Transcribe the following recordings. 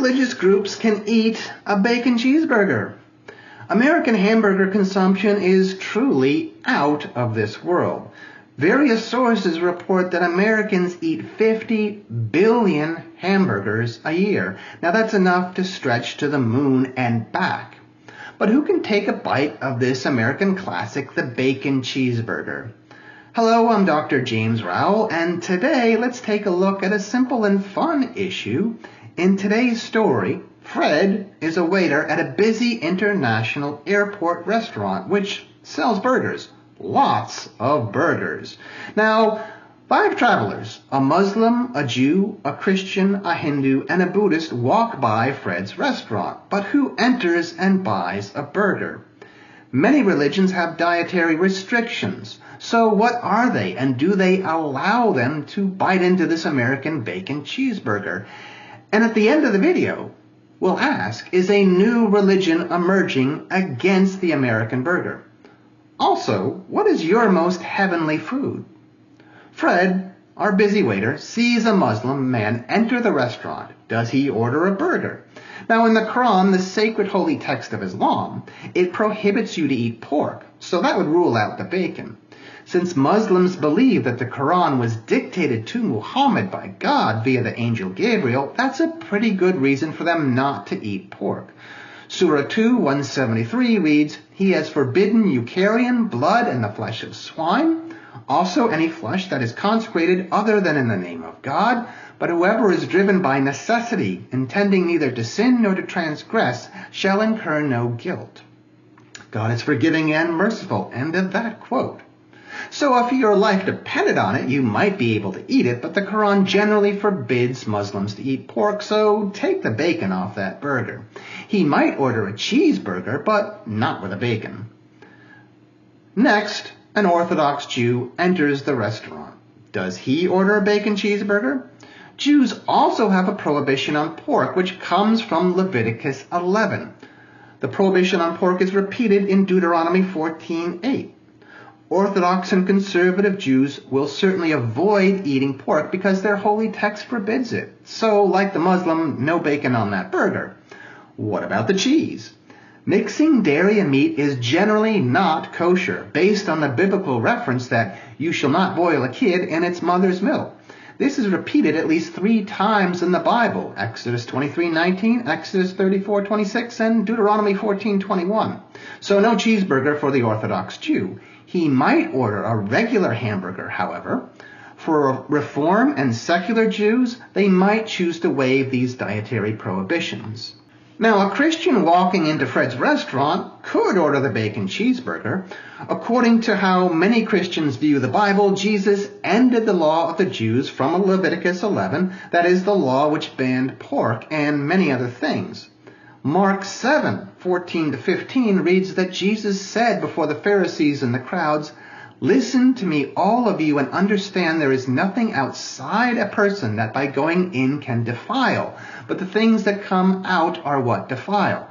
religious groups can eat a bacon cheeseburger. American hamburger consumption is truly out of this world. Various sources report that Americans eat 50 billion hamburgers a year. Now that's enough to stretch to the moon and back. But who can take a bite of this American classic, the bacon cheeseburger? Hello, I'm Dr. James Rowell, and today let's take a look at a simple and fun issue. In today's story, Fred is a waiter at a busy international airport restaurant which sells burgers. Lots of burgers. Now, 5 travelers, a Muslim, a Jew, a Christian, a Hindu, and a Buddhist walk by Fred's restaurant. But who enters and buys a burger? Many religions have dietary restrictions. So what are they, and do they allow them to bite into this American bacon cheeseburger? And at the end of the video, we'll ask, is a new religion emerging against the American burger? Also, what is your most heavenly food? Fred, our busy waiter, sees a Muslim man enter the restaurant. Does he order a burger? Now, in the Quran, the sacred holy text of Islam, it prohibits you to eat pork, so that would rule out the bacon. Since Muslims believe that the Quran was dictated to Muhammad by God via the angel Gabriel, that's a pretty good reason for them not to eat pork. Surah 2, 173 reads, "He has forbidden Eucharian blood and the flesh of swine, also any flesh that is consecrated other than in the name of God, but whoever is driven by necessity, intending neither to sin nor to transgress, shall incur no guilt." God is forgiving and merciful. End of that quote. So if your life depended on it, you might be able to eat it, but the Quran generally forbids Muslims to eat pork, so take the bacon off that burger. He might order a cheeseburger, but not with a bacon. Next, an Orthodox Jew enters the restaurant. Does he order a bacon cheeseburger? Jews also have a prohibition on pork, which comes from Leviticus 11. The prohibition on pork is repeated in Deuteronomy 14:8. Orthodox and conservative Jews will certainly avoid eating pork because their holy text forbids it. So, like the Muslim, no bacon on that burger. What about the cheese? Mixing dairy and meat is generally not kosher, based on the biblical reference that you shall not boil a kid in its mother's milk. This is repeated at least 3 times in the Bible: Exodus 23:19, Exodus 34:26, and Deuteronomy 14:21. So no cheeseburger for the Orthodox Jew. He might order a regular hamburger, however. For Reform and secular Jews, they might choose to waive these dietary prohibitions. Now, a Christian walking into Fred's restaurant could order the bacon cheeseburger. According to how many Christians view the Bible, Jesus ended the law of the Jews from Leviticus 11, that is, the law which banned pork and many other things. Mark 7:14-15 reads that Jesus said before the Pharisees and the crowds, "Listen to me, all of you, and understand there is nothing outside a person that by going in can defile, but the things that come out are what defile."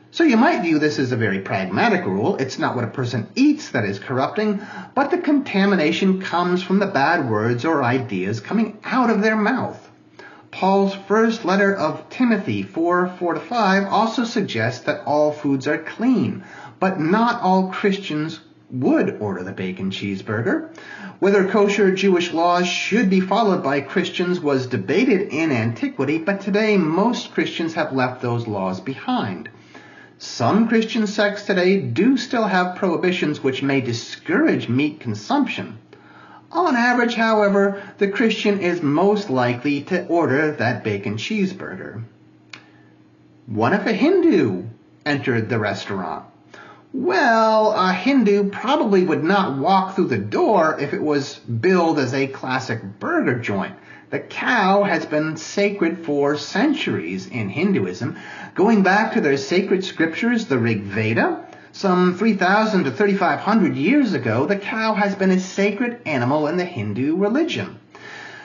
So you might view this as a very pragmatic rule. It's not what a person eats that is corrupting, but the contamination comes from the bad words or ideas coming out of their mouth. Paul's first letter of Timothy 4:4-5 also suggests that all foods are clean, but not all Christians would order the bacon cheeseburger. Whether kosher Jewish laws should be followed by Christians was debated in antiquity, but today most Christians have left those laws behind. Some Christian sects today do still have prohibitions which may discourage meat consumption. On average, however, the Christian is most likely to order that bacon cheeseburger. What if a Hindu entered the restaurant? Well, a Hindu probably would not walk through the door if it was billed as a classic burger joint. The cow has been sacred for centuries in Hinduism, going back to their sacred scriptures, the Rig Veda. Some 3,000 to 3,500 years ago, the cow has been a sacred animal in the Hindu religion.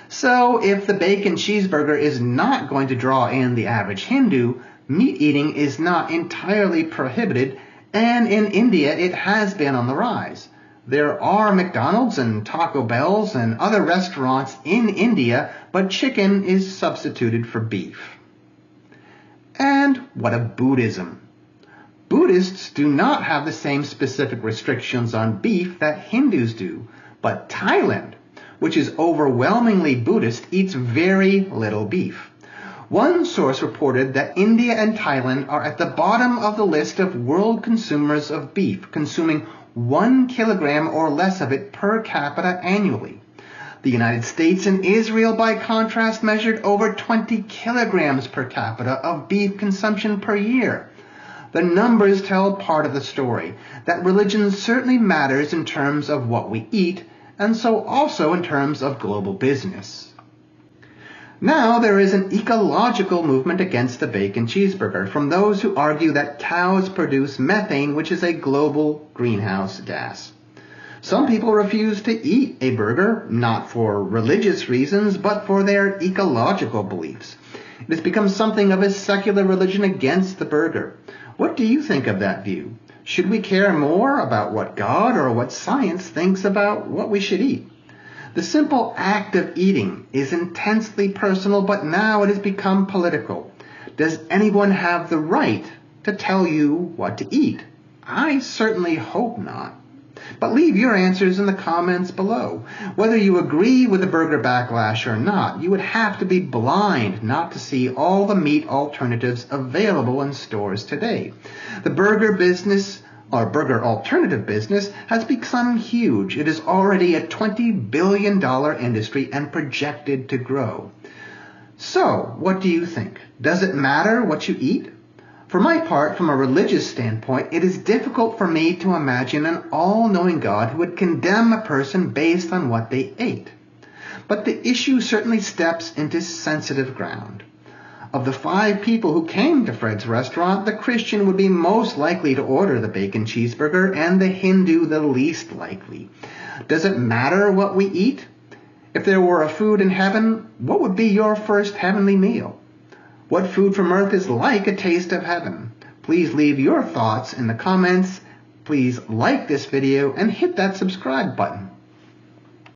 So if the bacon cheeseburger is not going to draw in the average Hindu, meat eating is not entirely prohibited, and in India it has been on the rise. There are McDonald's and Taco Bells and other restaurants in India, but chicken is substituted for beef. And what of Buddhism? Buddhists do not have the same specific restrictions on beef that Hindus do, but Thailand, which is overwhelmingly Buddhist, eats very little beef. One source reported that India and Thailand are at the bottom of the list of world consumers of beef, consuming 1 kilogram or less of it per capita annually. The United States and Israel, by contrast, measured over 20 kilograms per capita of beef consumption per year. The numbers tell part of the story, that religion certainly matters in terms of what we eat, and so also in terms of global business. Now there is an ecological movement against the bacon cheeseburger from those who argue that cows produce methane, which is a global greenhouse gas. Some people refuse to eat a burger, not for religious reasons, but for their ecological beliefs. It has become something of a secular religion against the burger. What do you think of that view? Should we care more about what God or what science thinks about what we should eat? The simple act of eating is intensely personal, but now it has become political. Does anyone have the right to tell you what to eat? I certainly hope not. But leave your answers in the comments below. Whether you agree with the burger backlash or not, you would have to be blind not to see all the meat alternatives available in stores today. The burger business, or burger alternative business, has become huge. It is already a $20 billion industry and projected to grow. So, what do you think? Does it matter what you eat? For my part, from a religious standpoint, it is difficult for me to imagine an all-knowing God who would condemn a person based on what they ate. But the issue certainly steps into sensitive ground. Of the 5 people who came to Fred's restaurant, the Christian would be most likely to order the bacon cheeseburger and the Hindu the least likely. Does it matter what we eat? If there were a food in heaven, what would be your first heavenly meal? What food from earth is like a taste of heaven? Please leave your thoughts in the comments. Please like this video and hit that subscribe button.